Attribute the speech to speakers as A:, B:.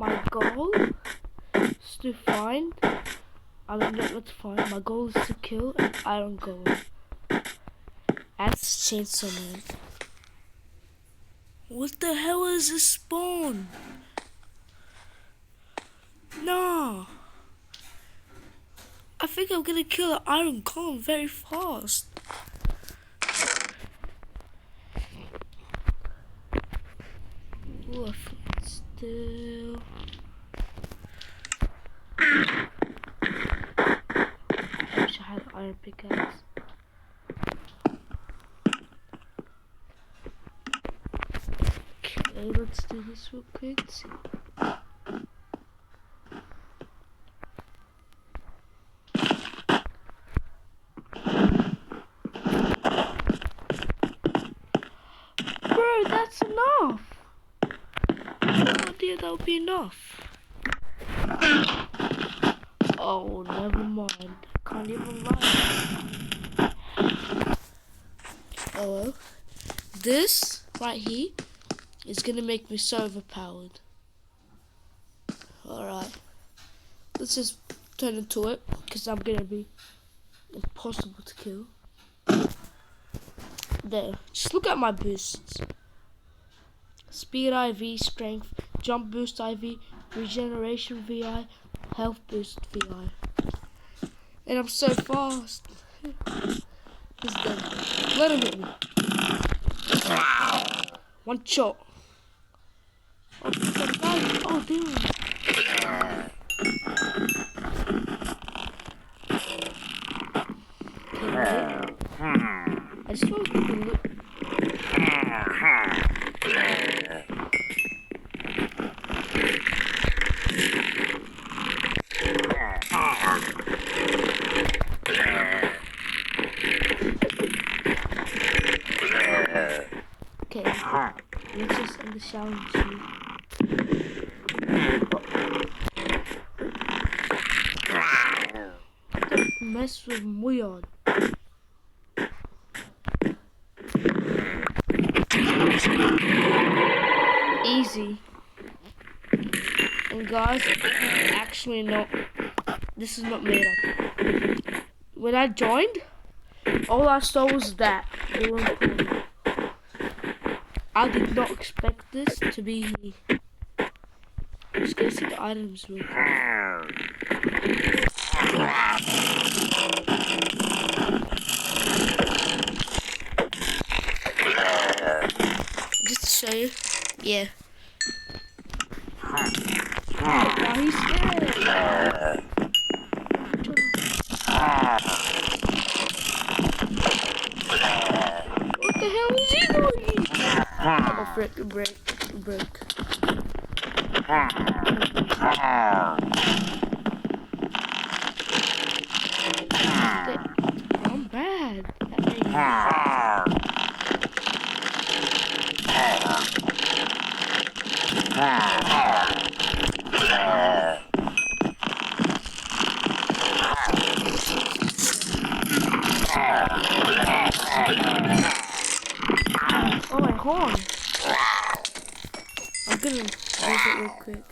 A: my goal is to find, not to find, my goal is to kill an iron golem. That's Chainsaw Man. What the hell is this spawn? No. I think I'm gonna kill an iron golem very fast. Ooh, still. I wish I had an iron pickaxe. Okay, let's do this real quick. See. Bro, that's enough. No idea that would be enough. Oh, never mind. Can't even lie. Oh well. This right here is gonna make me so overpowered. Alright. Let's just turn into it, because I'm gonna be impossible to kill. There. Just look at my boosts. Speed IV, strength, jump boost IV, regeneration VI, health boost VI. And I'm so fast. He's dead. Let him hit me. One shot. Oh, oh damn. I just want to look. Okay, let's just end the challenge. Don't mess with Muyon. Easy. And guys, actually no, this is not made up. When I joined, all I saw was that. I did not expect this to be. I'm just gonna see the items real quick. Just to show you. Yeah. Now he's scared. What the hell is he doing? Oh, frick, it broke. I'm bad. Oh, my horn. I'm gonna use it real quick.